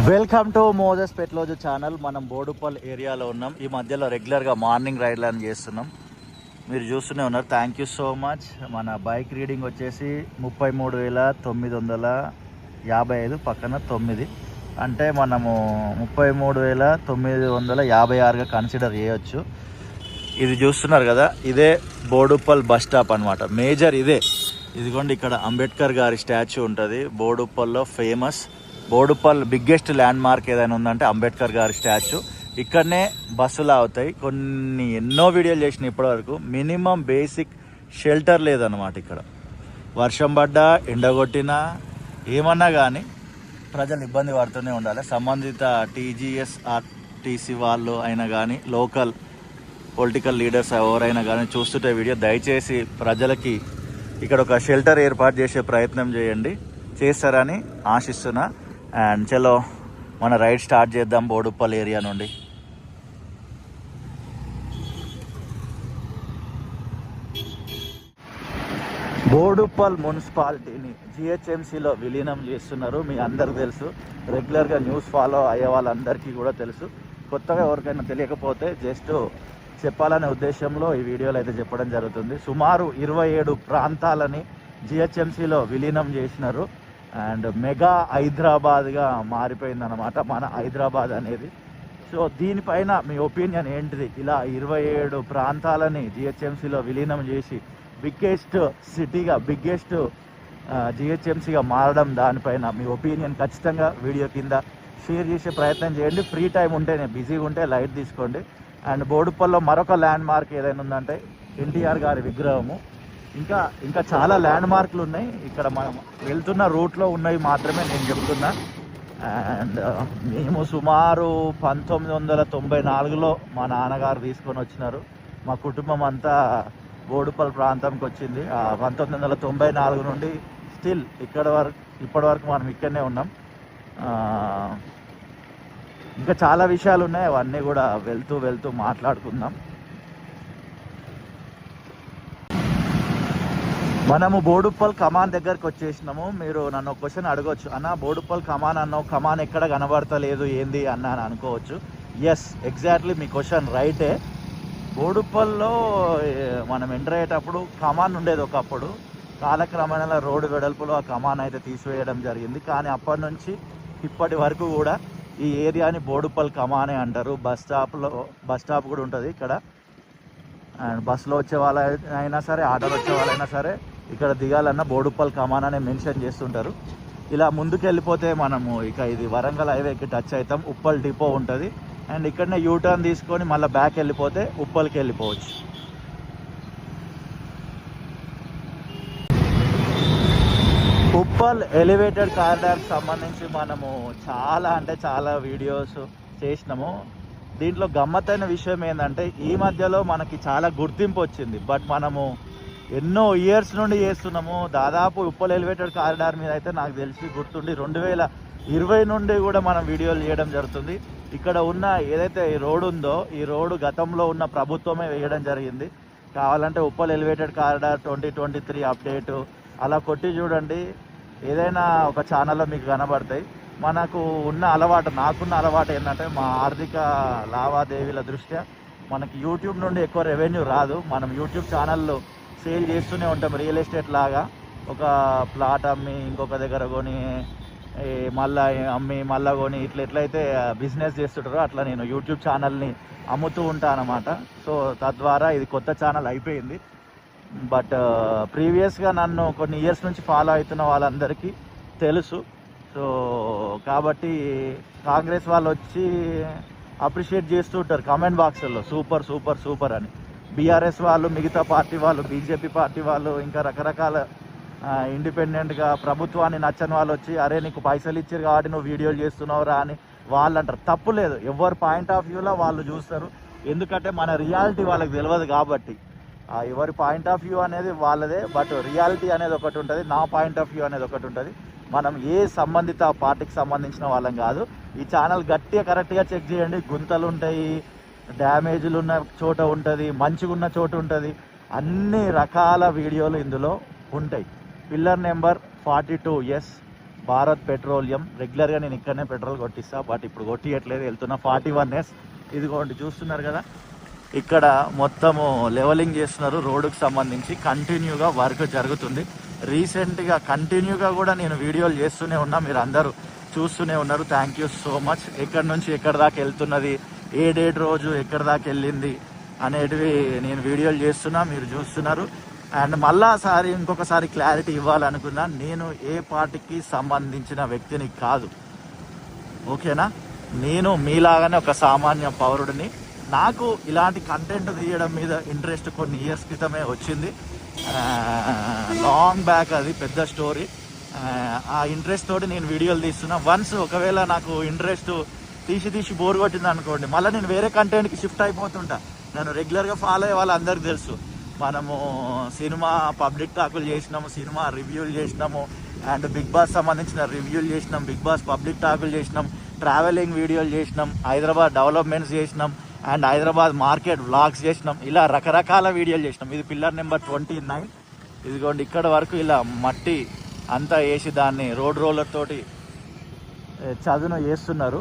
Welcome to Moses పెట్లోజు channel. మనం బోడుపల్ ఏరియాలో ఉన్నాం. ఈ మధ్యలో రెగ్యులర్గా మార్నింగ్ రైడ్లను చేస్తున్నాం. మీరు చూస్తూనే ఉన్నారు. Thank you so much. మన బైక్ రీడింగ్ వచ్చేసి 33,955, పక్కన 9, అంటే మనము 33,956గా కన్సిడర్ చేయొచ్చు. ఇది చూస్తున్నారు కదా, ఇదే బోడుపల్ బస్ స్టాప్ అనమాట. మేజర్ ఇదిగోండి, ఇక్కడ అంబేద్కర్ గారి స్టాచ్యూ ఉంటుంది. బోడుపల్లో famous Boduppal biggest landmark ఏదైనా ఉందంటే అంబేద్కర్ గారి స్టాచ్యూ. ఇక్కడనే బస్సులు అవుతాయి. ఎన్నో వీడియోలు చేసిన ఇప్పటివరకు. మినిమం బేసిక్ షెల్టర్ లేదన్నమాట. ఇక్కడ వర్షం పడ్డా, ఎండగొట్టినా, ఏమన్నా కానీ ప్రజలు ఇబ్బంది పడుతూనే ఉండాలి. సంబంధిత TGSRTC వాళ్ళు అయినా కానీ, లోకల్ పొలిటికల్ లీడర్స్ ఎవరైనా కానీ చూస్తుంటే వీడియో, దయచేసి ప్రజలకి ఇక్కడ ఒక షెల్టర్ ఏర్పాటు చేసే ప్రయత్నం చేయండి. చేస్తారని ఆశిస్తున్నా. అండ్ చలో మన రైడ్ స్టార్ట్ చేద్దాం బోడుపల్ ఏరియా నుండి. బోడుపల్ మున్సిపాలిటీని GHMCలో విలీనం చేస్తున్నారు. మీ అందరికీ తెలుసు. రెగ్యులర్గా న్యూస్ ఫాలో అయ్యే వాళ్ళందరికీ కూడా తెలుసు. కొత్తగా ఎవరికైనా తెలియకపోతే జస్ట్ చెప్పాలనే ఉద్దేశంలో ఈ వీడియోలో అయితే చెప్పడం జరుగుతుంది. సుమారు 27 ప్రాంతాలని GHMCలో విలీనం చేసినారు. అండ్ మెగా హైదరాబాద్గా మారిపోయిందన్నమాట మన హైదరాబాద్ అనేది. సో దీనిపైన మీ ఒపీనియన్ ఏంటిది? ఇలా 27 ప్రాంతాలని GHMCలో విలీనం చేసి బిగ్గెస్ట్ సిటీగా, బిగ్గెస్ట్ GHMCగా మారడం, దానిపైన మీ ఒపీనియన్ ఖచ్చితంగా వీడియో కింద షేర్ చేసే ప్రయత్నం చేయండి. ఫ్రీ టైం ఉంటే, నేను బిజీగా ఉంటే లైట్ తీసుకోండి. అండ్ బోడుపల్లో మరొక ల్యాండ్ మార్క్ ఏదైనా ఉందంటే ఎన్టీఆర్ గారి విగ్రహము. ఇంకా చాలా ల్యాండ్ మార్కులు ఉన్నాయి. ఇక్కడ మనం వెళ్తున్న రూట్లో ఉన్నవి మాత్రమే నేను చెప్తున్నా. అండ్ మేము సుమారు 1994లో మా నాన్నగారు తీసుకొని వచ్చినారు. మా కుటుంబం అంతా బోడుపల్ ప్రాంతంకి వచ్చింది. 1994 నుండి స్టిల్ ఇప్పటి వరకు మనం ఇక్కడనే ఉన్నాం. ఇంకా చాలా విషయాలు ఉన్నాయి, అవన్నీ కూడా వెళ్తూ మాట్లాడుకుందాం. మనము బోడుపల్ కమాన్ దగ్గరికి వచ్చేసినాము. మీరు నన్ను ఒక క్వశ్చన్ అడగవచ్చు, అన్న బోడుపల్ కమాన్ అన్నావు, కమాన్ ఎక్కడ కనబడతలేదు ఏంది అన్న అని అనుకోవచ్చు. ఎస్, ఎగ్జాక్ట్లీ మీ క్వశ్చన్ రైటే. బోడుపల్లో మనం ఎంటర్ అయ్యేటప్పుడు కమాన్ ఉండేది ఒకప్పుడు. కాలక్రమేణా రోడ్డు వెడల్పులో ఆ కమాన్ అయితే తీసివేయడం జరిగింది. కానీ అప్పటి నుంచి ఇప్పటి వరకు కూడా ఈ ఏరియాని బోడుపల్ కమానే అంటారు. బస్ స్టాప్ కూడా ఉంటుంది ఇక్కడ. అండ్ బస్సులో వచ్చే వాళ్ళైనా సరే, ఆటోలో వచ్చే వాళ్ళైనా సరే, ఇక్కడ దిగాలన్నా బోడుపల్ కమాన్ అనే మెన్షన్ చేస్తుంటారు. ఇలా ముందుకు వెళ్ళిపోతే మనము ఇది వరంగల్ హైవేకి టచ్ అవుతాం. ఉప్పల్ డిపో ఉంటుంది. అండ్ ఇక్కడనే యూటర్న్ తీసుకొని మళ్ళీ బ్యాక్ వెళ్ళిపోతే ఉప్పల్కి వెళ్ళిపోవచ్చు. ఉప్పల్ ఎలివేటెడ్ కారిడార్కి సంబంధించి మనము చాలా వీడియోస్ చేసినాము. దీంట్లో గమ్మత్తైన విషయం ఏంటంటే ఈ మధ్యలో మనకి చాలా గుర్తింపు వచ్చింది. బట్ మనము ఎన్నో ఇయర్స్ నుండి చేస్తున్నాము. దాదాపు ఉప్పల్ ఎలివేటెడ్ కారిడార్ మీద అయితే నాకు తెలిసి గుర్తుండి 2020 నుండి కూడా మనం వీడియోలు చేయడం జరుగుతుంది. ఇక్కడ ఉన్న ఏదైతే ఈ రోడ్డు ఉందో, ఈ రోడ్డు గతంలో ఉన్న ప్రభుత్వమే వేయడం జరిగింది. కావాలంటే ఉప్పల్ ఎలివేటెడ్ కారిడార్ 2023 అప్డేటు అలా కొట్టి చూడండి. ఏదైనా ఒక ఛానల్లో మీకు కనబడతాయి. నాకున్న అలవాటు ఏంటంటే, మా ఆర్థిక లావాదేవీల దృష్ట్యా మనకి యూట్యూబ్ నుండి ఎక్కువ రెవెన్యూ రాదు. మనం యూట్యూబ్ ఛానల్లో సేల్ చేస్తూనే ఉంటాం. రియల్ ఎస్టేట్ లాగా ఒక ప్లాట్ అమ్మి ఇంకొక దగ్గర కొని మళ్ళీ అమ్మి మళ్ళీ కొని ఎట్లయితే బిజినెస్ చేస్తుంటారో అట్లా నేను యూట్యూబ్ ఛానల్ని అమ్ముతూ ఉంటాను అన్నమాట. సో తద్వారా ఇది కొత్త ఛానల్ అయిపోయింది. బట్ ప్రీవియస్గా నన్ను కొన్ని ఇయర్స్ నుంచి ఫాలో అవుతున్న వాళ్ళందరికీ తెలుసు. సో కాబట్టి కాంగ్రెస్ వాళ్ళు వచ్చి అప్రిషియేట్ చేస్తూ ఉంటారు కామెంట్ బాక్స్లో, సూపర్ అని. బీఆర్ఎస్ వాళ్ళు, మిగతా పార్టీ వాళ్ళు, బీజేపీ పార్టీ వాళ్ళు, ఇంకా రకరకాల ఇండిపెండెంట్గా ప్రభుత్వాన్ని నచ్చని వాళ్ళు వచ్చి, అరే నీకు పైసలు ఇచ్చారు కాబట్టి నువ్వు వీడియోలు చేస్తున్నావురా అని వాళ్ళు అంటారు. తప్పు లేదు, ఎవరి పాయింట్ ఆఫ్ వ్యూలో వాళ్ళు చూస్తారు. ఎందుకంటే మన రియాలిటీ వాళ్ళకి తెలియదు కాబట్టి. ఎవరి పాయింట్ ఆఫ్ వ్యూ అనేది వాళ్ళదే, బట్ రియాలిటీ అనేది ఒకటి ఉంటుంది, నా పాయింట్ ఆఫ్ వ్యూ అనేది ఒకటి ఉంటుంది. మనం ఏ సంబంధిత పార్టీకి సంబంధించిన వాళ్ళం కాదు. ఈ ఛానల్ గట్టిగా కరెక్ట్గా చెక్ చేయండి. గుంతలు ఉంటాయి, డ్యామేజ్లు ఉన్న చోట ఉంటుంది, మంచిగా ఉన్న చోట ఉంటుంది. అన్ని రకాల వీడియోలు ఇందులో ఉంటాయి. Pillar number 42S Bharat petroleum. రెగ్యులర్గా నేను ఇక్కడనే పెట్రోల్ కొట్టిస్తా, బట్ ఇప్పుడు కొట్టియట్లేదు, వెళ్తున్నా 41S. ఇదిగోండి చూస్తున్నారు కదా, ఇక్కడ మొత్తము లెవలింగ్ చేస్తున్నారు రోడ్డుకు సంబంధించి. కంటిన్యూగా వర్క్ జరుగుతుంది. రీసెంట్గా కంటిన్యూగా కూడా నేను వీడియోలు చేస్తూనే ఉన్నా, మీరు అందరూ చూస్తూనే ఉన్నారు. Thank you so much. ఎక్కడి నుంచి ఎక్కడి దాకా వెళ్తున్నది, ఏ డేట్ రోజు ఎక్కడి దాకా వెళ్ళింది అనేటివి నేను వీడియోలు చేస్తున్నా, మీరు చూస్తున్నారు. అండ్ మళ్ళాసారి ఇంకొకసారి క్లారిటీ ఇవ్వాలనుకున్నా, నేను ఏ పార్టీకి సంబంధించిన వ్యక్తిని కాదు, ఓకేనా. నేను మీలాగానే ఒక సామాన్య పౌరుడిని. నాకు ఇలాంటి కంటెంట్ తీయడం మీద ఇంట్రెస్ట్ కొన్ని ఇయర్స్ క్రితమే వచ్చింది, లాంగ్ బ్యాక్, అది పెద్ద స్టోరీ. ఆ ఇంట్రెస్ట్ తోటి నేను వీడియోలు తీస్తున్నా. వన్స్ ఒకవేళ నాకు ఇంట్రెస్ట్ తీసి బోర్ కొట్టింది అనుకోండి, మళ్ళీ నేను వేరే కంటెంట్కి షిఫ్ట్ అయిపోతుంటా. నన్ను రెగ్యులర్గా ఫాలో అయ్యే వాళ్ళందరికీ తెలుసు, మనము సినిమా పబ్లిక్ టాకులు చేసినాము, సినిమా రివ్యూలు చేసినాము, అండ్ బిగ్ బాస్ సంబంధించిన రివ్యూలు చేసినాం, బిగ్ బాస్ పబ్లిక్ టాకులు చేసినాం, ట్రావెలింగ్ వీడియోలు చేసినాం, హైదరాబాద్ డెవలప్మెంట్స్ చేసినాం, అండ్ హైదరాబాద్ మార్కెట్ వ్లాగ్స్ చేసినాం. ఇలా రకరకాల వీడియోలు చేసినాం. ఇది పిల్లర్ నెంబర్ 29. ఇదిగోండి ఇక్కడ వరకు ఇలా మట్టి అంతా వేసి దాన్ని రోడ్ రోలర్ తోటి చదును వేస్తున్నారు.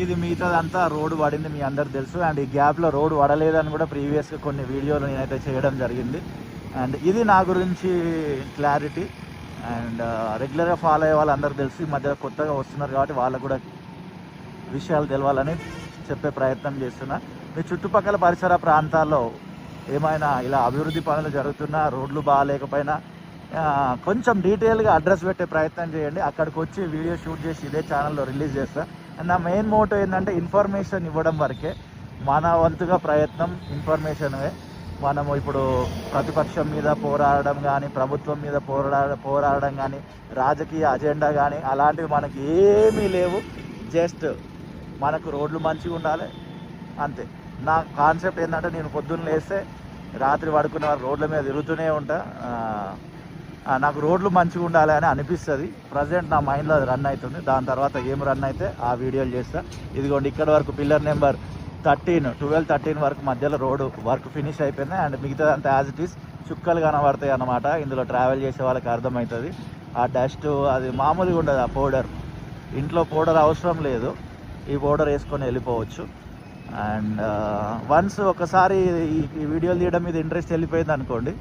ఇది మిగతాదంతా రోడ్డు పడింది, మీ అందరికి తెలుసు. అండ్ ఈ గ్యాప్లో రోడ్డు పడలేదని కూడా ప్రీవియస్గా కొన్ని వీడియోలు నేనైతే చేయడం జరిగింది. అండ్ ఇది నా గురించి క్లారిటీ. అండ్ రెగ్యులర్గా ఫాలో అయ్యే వాళ్ళందరికీ తెలుసు, ఈ మధ్య కొత్తగా వస్తున్నారు కాబట్టి వాళ్ళకు కూడా విషయాలు తెలవాలని చెప్పే ప్రయత్నం చేస్తున్నా. మీ చుట్టుపక్కల పరిసర ప్రాంతాల్లో ఏమైనా ఇలా అభివృద్ధి పనులు జరుగుతున్నా, రోడ్లు బాగాలేకపోయినా కొంచెం డీటెయిల్గా అడ్రస్ పెట్టే ప్రయత్నం చేయండి. అక్కడికి వచ్చి వీడియో షూట్ చేసి ఇదే ఛానల్లో రిలీజ్ చేస్తా. అండ్ నా మెయిన్ మోటో ఏంటంటే ఇన్ఫర్మేషన్ ఇవ్వడం వరకే. మన వంతుగా ప్రయత్నం ఇన్ఫర్మేషన్వే. మనము ఇప్పుడు ప్రతిపక్షం మీద పోరాడడం కానీ, ప్రభుత్వం మీద పోరాడడం కానీ, రాజకీయ అజెండా కానీ అలాంటివి మనకి ఏమీ లేవు. జస్ట్ మనకు రోడ్లు మంచిగా ఉండాలి అంతే. నా కాన్సెప్ట్ ఏంటంటే, నేను పొద్దున్న లేస్తే రాత్రి పడుకున్న రోడ్ల మీద తిరుగుతూనే ఉంటా. నాకు రోడ్లు మంచిగా ఉండాలి అని అనిపిస్తుంది. ప్రజెంట్ నా మైండ్లో అది రన్ అవుతుంది. దాని తర్వాత ఏం రన్ అయితే ఆ వీడియోలు చేస్తా. ఇదిగోండి ఇక్కడ వరకు పిల్లర్ నెంబర్ 12-13 వరకు మధ్యలో రోడ్డు వర్క్ ఫినిష్ అయిపోయింది. అండ్ మిగతాదంతా యాజ్ ఇట్ ఈస్ చుక్కలు కనబడతాయి అన్నమాట. ఇందులో ట్రావెల్ చేసే వాళ్ళకి అర్థమవుతుంది. ఆ డస్ట్ అది మామూలుగా ఉండదు. ఆ పౌడర్ ఇంట్లో పౌడర్ అవసరం లేదు, ఈ పౌడర్ వేసుకొని వెళ్ళిపోవచ్చు. అండ్ వన్స్ ఒకసారి ఈ వీడియోలు తీయడం మీద ఇంట్రెస్ట్ వెళ్ళిపోయింది అనుకోండి,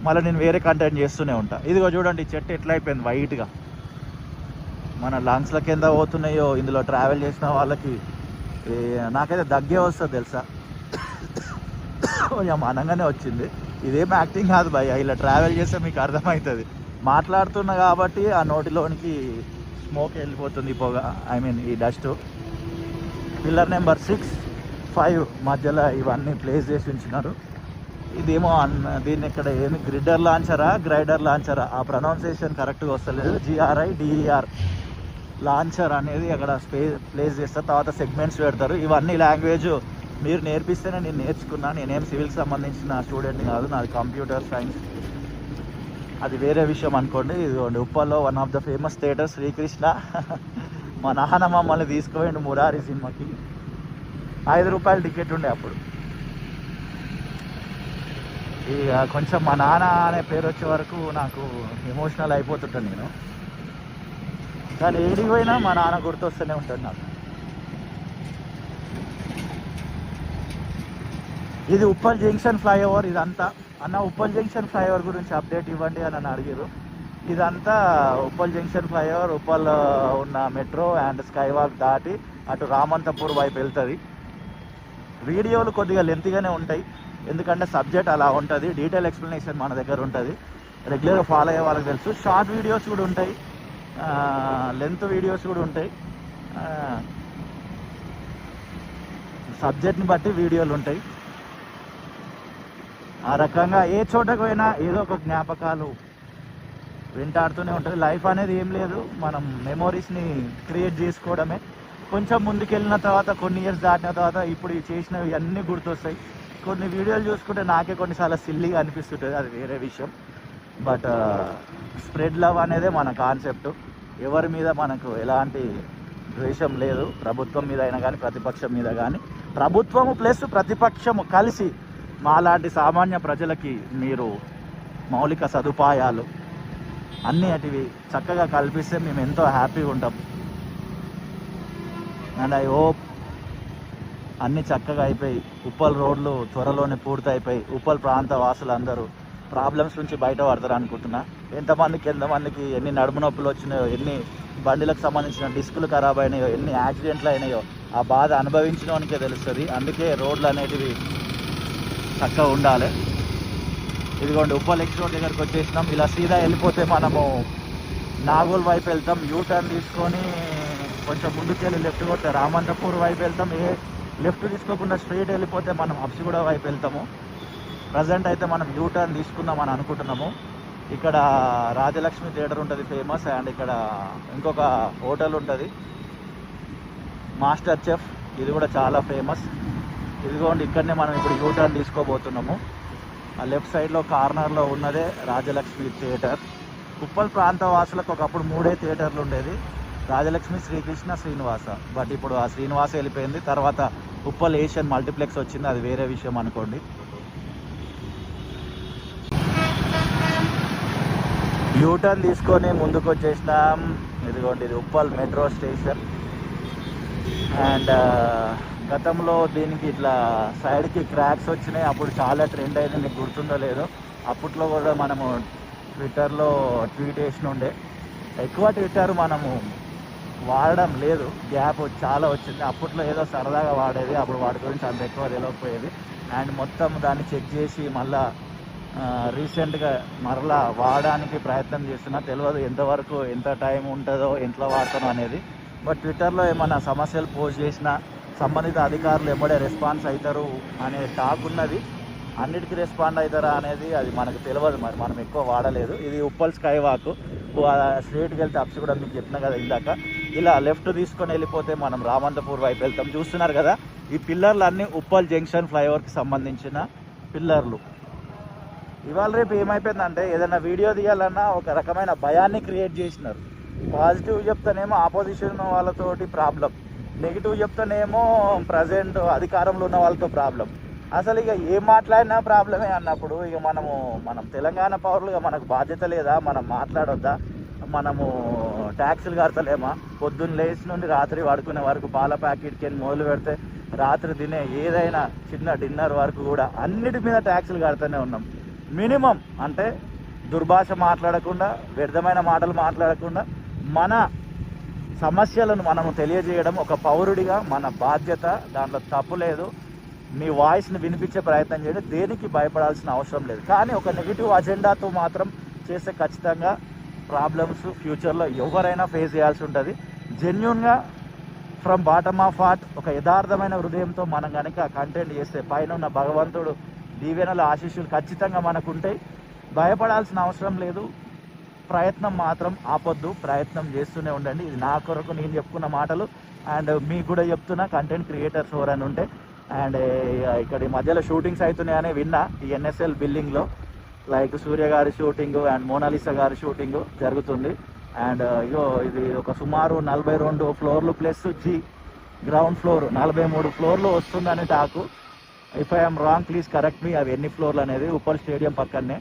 మళ్ళీ నేను వేరే కంటెంట్ చేస్తూనే ఉంటా. ఇదిగో చూడండి ఈ చెట్టు ఎట్లా అయిపోయింది వైట్గా, మన లంగ్స్ల కింద పోతున్నాయో. ఇందులో ట్రావెల్ చేసిన వాళ్ళకి నాకైతే దగ్గే వస్తుంది తెలుసా, కొంచెం అనగానే వచ్చింది. ఇదేం యాక్టింగ్ కాదు భయ్య, ఇలా ట్రావెల్ చేస్తే మీకు అర్థమవుతుంది. మాట్లాడుతున్నా కాబట్టి ఆ నోటిలోనికి స్మోక్ వెళ్ళిపోతుంది, పొగ, ఐ మీన్ ఈ డస్ట్. పిల్లర్ నెంబర్ 6-5 మధ్యలో ఇవన్నీ ప్లేస్ చేసి ఉంచినారు. ఇదేమో దీన్ని ఇక్కడ ఏమి గ్రైడర్ లాంచరా ఆ ప్రొనౌన్సియేషన్ కరెక్ట్గా వస్తలేదు. GRIDER లాంచర్ అనేది అక్కడ ప్లేస్ చేస్తారు. తర్వాత సెగ్మెంట్స్ పెడతారు. ఇవన్నీ లాంగ్వేజ్ మీరు నేర్పిస్తేనే నేను నేర్చుకున్నా. నేనేం సివిల్కి సంబంధించిన స్టూడెంట్ని కాదు, నాది కంప్యూటర్ సైన్స్. అది వేరే విషయం అనుకోండి. ఇదిగోండి ఉప్పల్లో one of the famous theatre Srikrishna. మా నాన్న మమ్మల్ని తీసుకుపోయిండు మురారి సినిమాకి. 5 రూపాయల టికెట్ ఉండే అప్పుడు. ఇక కొంచెం మా నాన్న అనే పేరు వచ్చే వరకు నాకు ఎమోషనల్ అయిపోతుంటాను నేను. కానీ ఏడికి పోయినా మా నాన్న గుర్తొస్తూనే ఉంటాడు నాకు. ఇది ఉప్పల్ జంక్షన్ ఫ్లైఓవర్. ఇదంతా అన్న ఉప్పల్ జంక్షన్ ఫ్లైఓవర్ గురించి అప్డేట్ ఇవ్వండి అని నన్ను అడిగారు. ఇదంతా ఉప్పల్ జంక్షన్ ఫ్లైఓవర్, ఉప్పల్ ఉన్న మెట్రో అండ్ స్కై వాక్ దాటి అటు రామంతపూర్ వైపు వెళ్తుంది. వీడియోలు కొద్దిగా లెంత్గానే ఉంటాయి, ఎందుకంటే సబ్జెక్ట్ అలా ఉంటుంది. డీటెయిల్ ఎక్స్ప్లెనేషన్ మన దగ్గర ఉంటుంది. రెగ్యులర్గా ఫాలో అయ్యే వాళ్ళకి తెలుసు. షార్ట్ వీడియోస్ కూడా ఉంటాయి, లెంత్ వీడియోస్ కూడా ఉంటాయి. సబ్జెక్ట్ని బట్టి వీడియోలు ఉంటాయి. ఆ రకంగా ఏ చోటకు పోయినా ఏదో ఒక జ్ఞాపకాలు వెంటాడుతూనే ఉంటుంది. లైఫ్ అనేది ఏం లేదు, మనం మెమోరీస్ని క్రియేట్ చేసుకోవడమే. కొంచెం ముందుకెళ్ళిన తర్వాత, కొన్ని ఇయర్స్ దాటిన తర్వాత ఇప్పుడు చేసినవి అన్నీ గుర్తొస్తాయి. కొన్ని వీడియోలు చూసుకుంటే నాకే కొన్నిసార్లు సిల్లీగా అనిపిస్తుంటుంది, అది వేరే విషయం. బట్ స్ప్రెడ్ లవ్ అనేదే మన కాన్సెప్ట్. ఎవరి మీద మనకు ఎలాంటి ద్వేషం లేదు, ప్రభుత్వం మీద అయినా కానీ ప్రతిపక్షం మీద కానీ. ప్రభుత్వము ప్లస్ ప్రతిపక్షము కలిసి మాలాంటి సామాన్య ప్రజలకి మీరు మౌలిక సదుపాయాలు అన్నీ అటివి చక్కగా కల్పిస్తే మేము ఎంతో హ్యాపీగా ఉంటాం. అండ్ ఐ హోప్ అన్నీ చక్కగా అయిపోయి ఉప్పల్ రోడ్లు త్వరలోనే పూర్తి అయిపోయి ఉప్పల్ ప్రాంత వాసులందరూ ప్రాబ్లమ్స్ నుంచి బయటపడతారు అనుకుంటున్నా. ఎంతమందికి ఎన్ని నడుము నొప్పులు వచ్చినాయో, ఎన్ని బండిలకు సంబంధించిన డిస్కులు ఖరాబ్ అయినాయో, ఎన్ని యాక్సిడెంట్లు అయినాయో ఆ బాధ అనుభవించినోనికే తెలుస్తుంది. అందుకే రోడ్లు అనేటివి చక్కగా ఉండాలి. ఇదిగోండి ఉప్పల్ ఎక్స్ రోడ్ దగ్గరకు వచ్చేసినాం. ఇలా సీదా వెళ్ళిపోతే మనము నాగోల్ వైపు వెళ్తాం. యూటర్న్ తీసుకొని కొంచెం ముందుకెళ్ళి లెఫ్ట్ కొడితే రామంతపూర్ వైపు వెళ్తాం. లెఫ్ట్ తీసుకోకుండా స్ట్రైట్ వెళ్ళిపోతే మనం హబ్సిగూడ వైపు వెళ్తాము. ప్రజెంట్ అయితే మనం యూటర్న్ తీసుకుందామని అనుకుంటున్నాము. ఇక్కడ రాజలక్ష్మి థియేటర్ ఉంటుంది ఫేమస్, అండ్ ఇక్కడ ఇంకొక హోటల్ ఉంటుంది మాస్టర్ చెఫ్, ఇది కూడా చాలా ఫేమస్. ఇదిగోండి ఇక్కడనే మనం ఇప్పుడు యూటర్న్ తీసుకోబోతున్నాము. ఆ లెఫ్ట్ సైడ్లో కార్నర్లో ఉన్నదే రాజలక్ష్మి థియేటర్. ఉప్పల్ ప్రాంత వాసులకు ఒకప్పుడు 3 థియేటర్లు ఉండేది, రాజలక్ష్మి, శ్రీకృష్ణ, శ్రీనివాస. బట్ ఇప్పుడు ఆ శ్రీనివాస వెళ్ళిపోయింది. తర్వాత ఉప్పల్ ఏషియన్ మల్టీప్లెక్స్ వచ్చింది, అది వేరే విషయం అనుకోండి. యూటర్న్ తీసుకొని ముందుకు వచ్చేసినాం. ఇదిగోండి ఇది ఉప్పల్ మెట్రో స్టేషన్. అండ్ గతంలో దీనికి ఇట్లా సైడ్కి క్రాక్స్ వచ్చినాయి, అప్పుడు చాలా ట్రెండ్ అయింది, మీకు గుర్తుందో లేదో. అప్పట్లో కూడా మనము ట్విట్టర్లో ట్వీట్ చేసిన ఉండే. ఎక్కువ ట్విట్టర్ మనము వాడడం లేదు, గ్యాప్ చాలా వచ్చింది. అప్పట్లో ఏదో సరదాగా వాడేది, అప్పుడు వాటి గురించి అంత ఎక్కువ తెలియకపోయేది. అండ్ మొత్తం దాన్ని చెక్ చేసి మళ్ళా రీసెంట్గా మరలా వాడడానికి ప్రయత్నం చేస్తున్నా. తెలియదు ఎంతవరకు ఎంత టైం ఉంటుందో, ఎంట్లో వాడతానో అనేది. బట్ ట్విట్టర్లో ఏమైనా సమస్యలు పోస్ట్ చేసినా సంబంధిత అధికారులు ఎమ్మడే రెస్పాన్స్ అవుతారు అనే టాక్ ఉన్నది. అన్నిటికీ రెస్పాండ్ అవుతారా అనేది అది మనకు తెలియదు, మరి మనం ఎక్కువ వాడలేదు. ఇది ఉప్పల్ స్కై వాక్. స్ట్రేట్కి వెళ్తే అప్స్ కూడా మీకు చెప్పిన కదా ఇందాక. ఇలా లెఫ్ట్ తీసుకొని వెళ్ళిపోతే మనం రామంతపూర్ వైపు వెళ్తాం. చూస్తున్నారు కదా ఈ పిల్లర్లు అన్నీ ఉప్పల్ జంక్షన్ ఫ్లైఓవర్కి సంబంధించిన పిల్లర్లు. ఇవాళ రేపు ఏమైపోయిందంటే ఏదైనా వీడియో తీయాలన్నా ఒక రకమైన భయాన్ని క్రియేట్ చేసినారు. పాజిటివ్ చెప్తానేమో ఆపోజిషన్ వాళ్ళతోటి ప్రాబ్లం, నెగిటివ్ చెప్తానేమో ప్రజెంట్ అధికారంలో ఉన్న వాళ్ళతో ప్రాబ్లం. అసలు ఇక ఏం మాట్లాడినా ప్రాబ్లమే అన్నప్పుడు ఇక మనం తెలంగాణ పౌరులుగా మనకు బాధ్యత లేదా? మనం మాట్లాడొద్దా? మనము ట్యాక్సులు కడతలేమా? పొద్దున్న లేచి నుండి రాత్రి పడుకునే వరకు పాల ప్యాకెట్కి మొదలు పెడితే రాత్రి తినే ఏదైనా చిన్న డిన్నర్ వరకు కూడా అన్నిటి మీద ట్యాక్సులు కడుతూనే ఉన్నాం. మినిమం అంటే దుర్భాష మాట్లాడకుండా, వ్యర్థమైన మాటలు మాట్లాడకుండా మన సమస్యలను మనము తెలియజేయడం ఒక పౌరుడిగా మన బాధ్యత. దాంట్లో తప్పు లేదు. మీ వాయిస్ని వినిపించే ప్రయత్నం చేయండి, దేనికి భయపడాల్సిన అవసరం లేదు. కానీ ఒక నెగిటివ్ అజెండాతో మాత్రం చేస్తే ఖచ్చితంగా ప్రాబ్లమ్స్ ఫ్యూచర్లో ఎవరైనా ఫేస్ చేయాల్సి ఉంటుంది. జెన్యూన్గా ఫ్రమ్ బాటమ్ ఆఫ్ హార్ట్ ఒక యథార్థమైన హృదయంతో మనం కనుక కంటెంట్ చేస్తే పైన ఉన్న భగవంతుడు దీవెనల ఆశీస్సులు ఖచ్చితంగా మనకుంటాయి. భయపడాల్సిన అవసరం లేదు. ప్రయత్నం మాత్రం ఆపొద్దు, ప్రయత్నం చేస్తూనే ఉండండి. ఇది నా కొరకు నేను చెప్పుకున్న మాటలు. అండ్ మీకు కూడా చెప్తున్నా, కంటెంట్ క్రియేటర్స్ ఎవరైనా ఉంటే. అండ్ ఇక్కడ ఈ మధ్యలో షూటింగ్స్ అవుతున్నాయని విన్నా ఈ ఎన్ఎస్ఎల్ బిల్డింగ్లో. లైక్ సూర్య గారి షూటింగ్ అండ్ మోనాలిసా గారి షూటింగ్ జరుగుతుంది. అండ్ ఇగో ఇది ఒక సుమారు 42 ఫ్లోర్లు ప్లస్ గ్రౌండ్ ఫ్లోర్ 43 ఫ్లోర్లు వస్తుందని talk. If I'm wrong please correct me. అవి ఎన్ని ఫ్లోర్లు అనేది ఉప్పల్ స్టేడియం పక్కనే.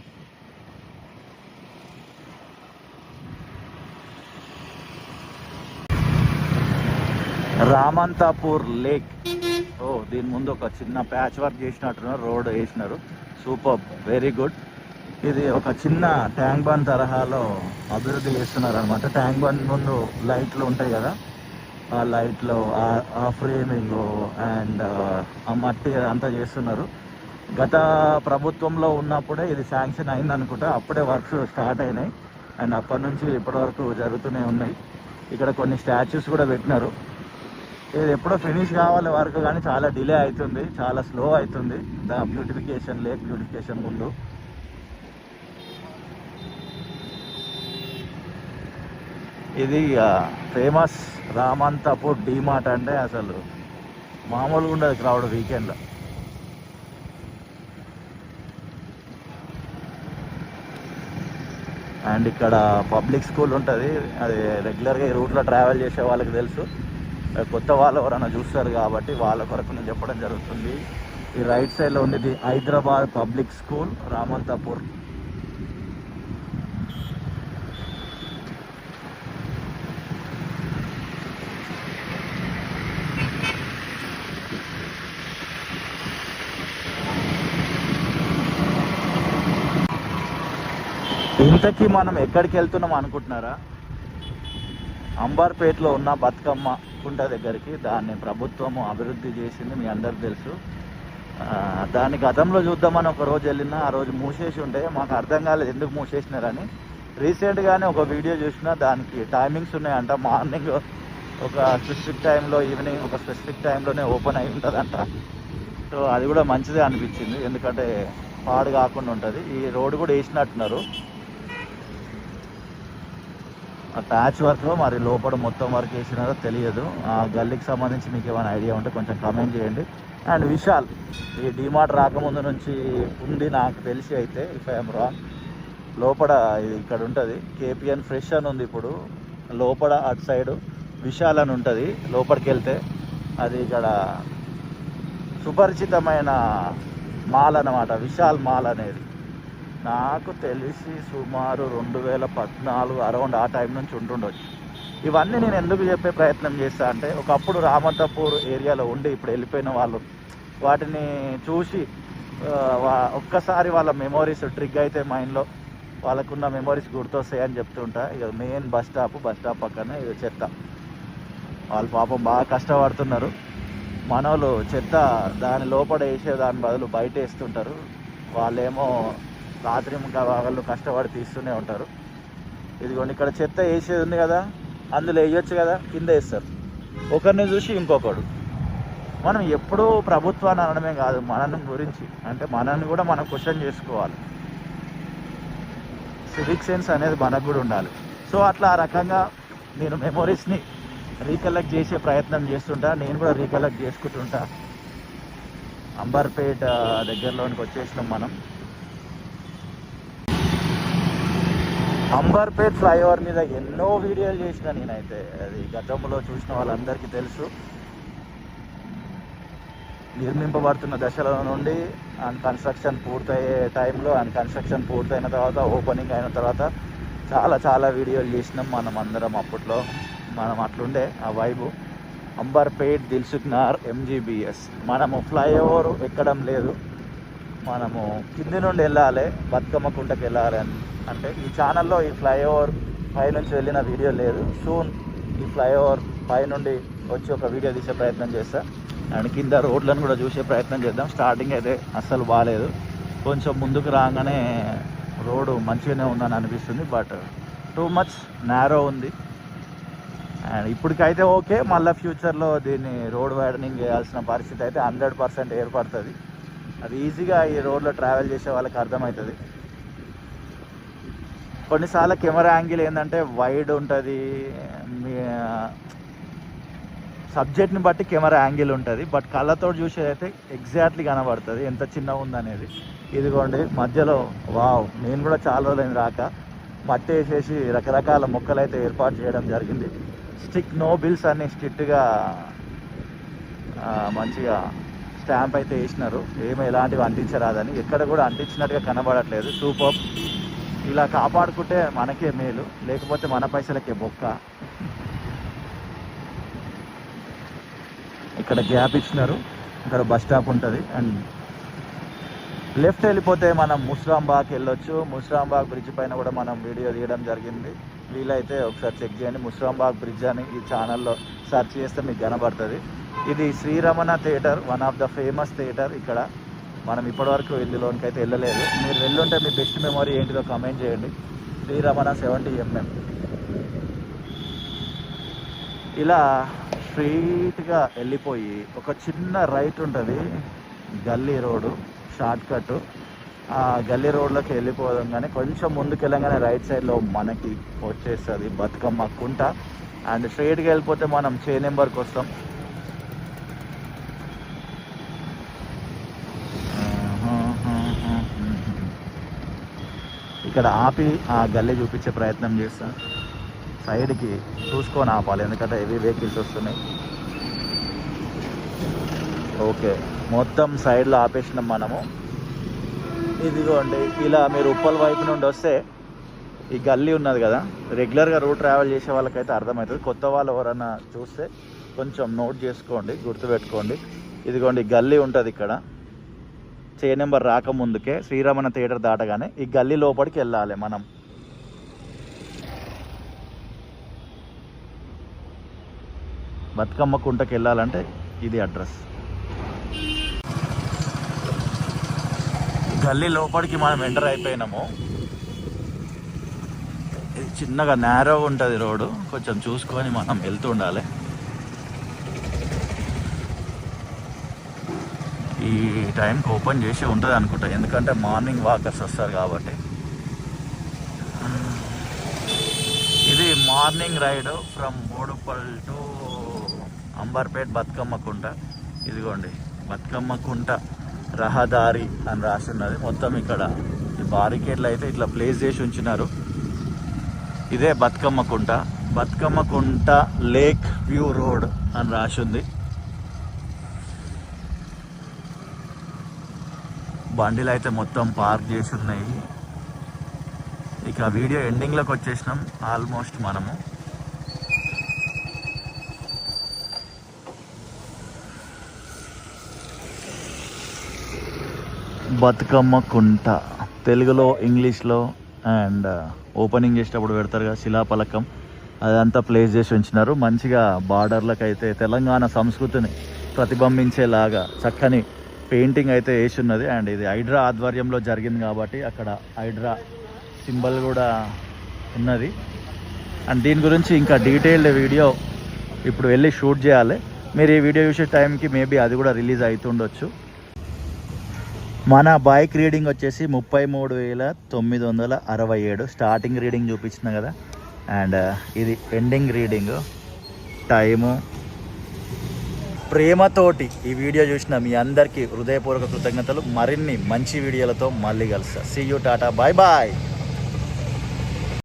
రామంతాపూర్ లేక్. దీని ముందు ఒక చిన్న ప్యాచ్ వర్క్ చేసినట్టున్నారు, రోడ్ వేసినారు. Super, very good. ఇది ఒక చిన్న ట్యాంక్ బండ్ తరహాలో అభివృద్ధి చేస్తున్నారు అనమాట. ట్యాంక్ బండ్ ముందు లైట్లు ఉంటాయి కదా, ఆ లైట్లు, ఆ ఫ్రేమింగ్ అండ్ ఆ మట్టి అంతా చేస్తున్నారు. గత ప్రభుత్వంలో ఉన్నప్పుడే ఇది శాంక్షన్ అయింది అనుకుంటా, అప్పుడే వర్క్స్ స్టార్ట్ అయినాయి. అండ్ అప్పటి నుంచి ఇప్పటి వరకు జరుగుతూనే ఉన్నాయి. ఇక్కడ కొన్ని స్టాచ్యూస్ కూడా పెట్టినారు. ఇది ఎప్పుడో ఫినిష్ కావాలి వర్క్, కానీ చాలా డిలే అవుతుంది, చాలా స్లో అవుతుంది. బ్యూటిఫికేషన్, లేక్ బ్యూటిఫికేషన్ ముందు. ఇది ఫేమస్ రామంతాపూర్ డీమార్ట్. అంటే అసలు మామూలుగా ఉండదు క్రౌడ్ వీకెండ్లో. అండ్ ఇక్కడ పబ్లిక్ స్కూల్ ఉంటుంది, అది రెగ్యులర్గా ఈ రూట్లో ట్రావెల్ చేసే వాళ్ళకి తెలుసు. కొత్త వాళ్ళు ఎవరైనా చూస్తారు కాబట్టి వాళ్ళ కొరకు నేను చెప్పడం జరుగుతుంది. ఈ రైట్ సైడ్లో ఉంది హైదరాబాద్ పబ్లిక్ స్కూల్ రామంతాపూర్. ఇంతకీ మనం ఎక్కడికి వెళ్తున్నాం అనుకుంటున్నారా? అంబర్పేటలో ఉన్న బతుకమ్మ కుంట దగ్గరికి. దాన్ని ప్రభుత్వము అభివృద్ధి చేసింది, మీ అందరికి తెలుసు. దాన్ని గతంలో చూద్దామని ఒక రోజు వెళ్ళినా, ఆ రోజు మూసేసి ఉంటే మాకు అర్థం కాలేదు ఎందుకు మూసేసినారని. రీసెంట్గానే ఒక వీడియో చూసినా, దానికి టైమింగ్స్ ఉన్నాయంట. మార్నింగ్ ఒక స్పెసిఫిక్ టైంలో, ఈవినింగ్ ఒక స్పెసిఫిక్ టైంలోనే ఓపెన్ అయి ఉంటుందంట. సో అది కూడా మంచిదే అనిపించింది, ఎందుకంటే పాడు కాకుండా ఉంటుంది. ఈ రోడ్డు కూడా వేసినట్టున్నారు. ఆ ప్యాచ్ వర్క్ మరి లోపల మొత్తం వర్క్ వేసినారో తెలియదు. ఆ గల్లీకి సంబంధించి మీకు ఏమైనా ఐడియా ఉంటే కొంచెం కామెంట్ చేయండి. అండ్ విశాల్, ఈ డిమార్ట్ రాకముందు నుంచి ఉంది నాకు తెలిసి అయితే, ఇఫ్ ఐఎమ్ రాంగ్. లోపల ఇది ఇక్కడ ఉంటుంది, కేపిఎన్ ఫ్రెష్ అని ఉంది ఇప్పుడు. లోపల అటు సైడు విశాల్ అని ఉంటుంది. లోపలికి వెళ్తే అది ఇక్కడ సుపరిచితమైన మాల్ అన్నమాట, విశాల్ మాల్ అనేది. నాకు తెలిసి సుమారు 2014 అరౌండ్ ఆ టైం నుంచి ఉంటుండొచ్చు. ఇవన్నీ నేను ఎందుకు చెప్పే ప్రయత్నం చేస్తా అంటే, ఒకప్పుడు రామంతపూర్ ఏరియాలో ఉండి ఇప్పుడు వెళ్ళిపోయిన వాళ్ళు వాటిని చూసి ఒక్కసారి వాళ్ళ మెమోరీస్ ట్రిగ్ అయితే మైండ్లో వాళ్ళకున్న మెమోరీస్ గుర్తొస్తాయని చెప్తుంటా. ఇక మెయిన్ బస్ స్టాప్ పక్కనే ఇది చెత్త. వాళ్ళు పాపం బాగా కష్టపడుతున్నారు. మనోళ్ళు చెత్త దాని లోపల వేసే దాని బదులు బయట వేస్తుంటారు. వాళ్ళేమో రాత్రి వాళ్ళు కష్టపడి తీస్తూనే ఉంటారు. ఇదిగోండి ఇక్కడ చెత్త వేసేది ఉంది కదా, అందులో వేయొచ్చు కదా, కింద వేస్తారు. ఒకరిని చూసి ఇంకొకడు. మనం ఎప్పుడూ ప్రభుత్వాన్ని అనడమే కాదు, మనని గురించి అంటే మనల్ని కూడా మనం క్వశ్చన్ చేసుకోవాలి. సివిక్ సెన్స్ అనేది మనకు కూడా ఉండాలి. సో అట్లా ఆ రకంగా నేను మెమొరీస్ని రీకలెక్ట్ చేసే ప్రయత్నం చేస్తుంటా. నేను కూడా రీకలెక్ట్ చేసుకుంటుంటా. అంబర్పేట దగ్గరలోనికి వచ్చేసినాం మనం. అంబర్పేట్ ఫ్లైఓవర్ మీద ఎన్నో వీడియోలు చేసిన నేనైతే, అది గతంలో చూసిన వాళ్ళందరికీ తెలుసు. నిర్మింపబడుతున్న దశలో నుండి కన్స్ట్రక్షన్ పూర్తయ్యే టైంలో, కన్స్ట్రక్షన్ పూర్తయిన తర్వాత, ఓపెనింగ్ అయిన తర్వాత చాలా వీడియోలు చేసినాం మనం అందరం. అప్పట్లో మనం అట్లుండే ఆ వైబు. అంబర్పేట్ దిల్సుఖ్నగర్ ఎంజీబీఎస్. మనము ఫ్లైఓవర్ ఎక్కడం లేదు, మనము కింది నుండి వెళ్ళాలి, బతుకమ్మ కుంటకి వెళ్ళాలి. అంటే ఈ ఛానల్లో ఈ ఫ్లైఓవర్ పై నుంచి వెళ్ళిన వీడియో లేదు. సూన్ ఈ ఫ్లైఓవర్ పై నుండి వచ్చి ఒక వీడియో తీసే ప్రయత్నం చేస్తా. అండ్ కింద రోడ్లను కూడా చూసే ప్రయత్నం చేద్దాం. స్టార్టింగ్ అయితే అస్సలు బాగాలేదు, కొంచెం ముందుకు రాగానే రోడ్డు మంచిగానే ఉందని అనిపిస్తుంది. బట్ టూ మచ్ నేరో ఉంది. అండ్ ఇప్పటికైతే ఓకే, మళ్ళీ ఫ్యూచర్లో దీన్ని రోడ్ వైడనింగ్ చేయాల్సిన పరిస్థితి అయితే 100% ఏర్పడుతుంది. అది ఈజీగా ఈ రోడ్లో ట్రావెల్ చేసే వాళ్ళకి అర్థమవుతుంది. కొన్నిసార్లు కెమెరా యాంగిల్ ఏంటంటే వైడ్ ఉంటుంది, సబ్జెక్ట్ని బట్టి కెమెరా యాంగిల్ ఉంటుంది. బట్ కళ్ళతో చూసేదైతే ఎగ్జాక్ట్లీ కనబడుతుంది ఎంత చిన్నగా ఉందనేది. ఇదిగోండి మధ్యలో, వావ్, నేను కూడా చాలా రోజులైంది రాక. మట్టి వేసేసి రకరకాల మొక్కలు అయితే ఏర్పాటు చేయడం జరిగింది. స్టిక్ నో బిల్స్ అన్ని స్ట్రిక్ట్గా మంచిగా స్టాంప్ అయితే వేసినారు. ఏమో ఎలాంటివి అంటించరాదని, ఎక్కడ కూడా అంటించినట్టుగా కనబడట్లేదు. సూపర్. ఇలా కాపాడుకుంటే మనకే మేలు, లేకపోతే మన పైసలకే బొక్క. ఇక్కడ గ్యాప్ ఇచ్చినారు, ఇక్కడ బస్ స్టాప్ ఉంటుంది. అండ్ లెఫ్ట్ వెళ్ళిపోతే మనం ముస్రాంబాగ్ వెళ్ళొచ్చు. ముస్రాంబాగ్ బ్రిడ్జ్ పైన కూడా మనం వీడియో తీయడం జరిగింది. వీలైతే ఒకసారి చెక్ చేయండి. ముస్రాంబాగ్ బ్రిడ్జ్ అని ఈ ఛానల్లో సెర్చ్ చేస్తే మీకు కనబడుతుంది. ఇది Sriramana theatre, one of the famous theatre. ఇక్కడ మనం ఇప్పటివరకు ఇందులోనికి అయితే వెళ్ళలేదు. మీరు వెళ్ళుంటే మీ బెస్ట్ మెమరీ ఏంటిదో కామెంట్ చేయండి. శ్రీరమణ 70mm. ఇలా స్ట్రీట్గా వెళ్ళిపోయి ఒక చిన్న రైట్ ఉంటుంది, గల్లీ రోడ్డు షార్ట్ కట్. ఆ గల్లీ రోడ్లోకి వెళ్ళిపోగానే కొంచెం ముందుకు వెళ్ళగానే రైట్ సైడ్లో మనకి వచ్చేస్తుంది బతుకమ్మ కుంట. అండ్ స్ట్రైట్గా వెళ్ళిపోతే మనం చే నెంబర్కి వస్తాం. ఇక్కడ ఆపి ఆ గల్లీ చూపించే ప్రయత్నం చేస్తాను. సైడ్కి చూసుకొని ఆపాలి, ఎందుకంటే హెవీ వెహికల్స్ వస్తున్నాయి. ఓకే, మొత్తం సైడ్లో ఆపేసినాం మనము. ఇదిగోండి, ఇలా మీరు ఉప్పల్ వైపు నుండి వస్తే ఈ గల్లీ ఉన్నది కదా, రెగ్యులర్గా రూట్ ట్రావెల్ చేసే వాళ్ళకైతే అర్థమవుతుంది. కొత్త వాళ్ళు ఎవరైనా చూస్తే కొంచెం నోట్ చేసుకోండి, గుర్తుపెట్టుకోండి. ఇదిగోండి గల్లీ ఉంటుంది ఇక్కడ. చే నెంబర్ రాకముందుకే శ్రీరమణ థియేటర్ దాటగానే ఈ గల్లీ లోపలికి వెళ్ళాలి మనం. బతుకమ్మ కుంటకి వెళ్ళాలంటే ఇది అడ్రస్. గల్లీ లోపలికి మనం ఎంటర్ అయిపోయినాము. ఇది చిన్నగా నేరో ఉంటుంది రోడ్డు, కొంచెం చూసుకొని మనం వెళ్తూ ఉండాలి. ఈ టైంకి ఓపెన్ చేసి ఉంటుంది అనుకుంటా, ఎందుకంటే మార్నింగ్ వాకర్స్ వస్తారు కాబట్టి. ఇది morning ride from Boduppal to Amberpet Bathukamma Kunta. ఇదిగోండి బతుకమ్మ కుంట రహదారి అని రాస్తున్నది. మొత్తం ఇక్కడ ఈ బారికేడ్లు అయితే ఇట్లా ప్లేస్ చేసి ఉంచినారు. ఇదే బతుకమ్మ కుంట. బతుకమ్మ కుంట లేక్ వ్యూ రోడ్ అని రాసింది. బండిలు అయితే మొత్తం పార్క్ చేసి ఉన్నాయి. ఇక వీడియో ఎండింగ్లోకి వచ్చేసినాం ఆల్మోస్ట్ మనము. బతుకమ్మ కుంట తెలుగులో, ఇంగ్లీష్లో అండ్ ఓపెనింగ్ చేసేటప్పుడు పెడతారు కదా శిలాఫలకం, అదంతా ప్లేస్ చేసి ఉంచినారు. మంచిగా బార్డర్లకు అయితే తెలంగాణ సంస్కృతిని ప్రతిబింబించేలాగా చక్కని పెయింటింగ్ అయితే వేసి ఉన్నది. అండ్ ఇది హైడ్రా ఆధ్వర్యంలో జరిగింది కాబట్టి అక్కడ హైడ్రా సింబల్ కూడా ఉన్నది. అండ్ దీని గురించి ఇంకా డీటెయిల్డ్ వీడియో ఇప్పుడు వెళ్ళి షూట్ చేయాలి. మీరు ఈ వీడియో చూసే టైంకి మేబీ అది కూడా రిలీజ్ అవుతుండొచ్చు. మన బైక్ రీడింగ్ వచ్చేసి 33,967 స్టార్టింగ్ రీడింగ్ చూపించిన కదా. అండ్ ఇది ఎండింగ్ రీడింగ్ టైము. ప్రేమతోటి ఈ వీడియో చూసిన మీ అందరికీ హృదయపూర్వక కృతజ్ఞతలు. మరిన్ని మంచి వీడియోలతో మళ్ళీ కలుస్తా. See you, tata, bye bye.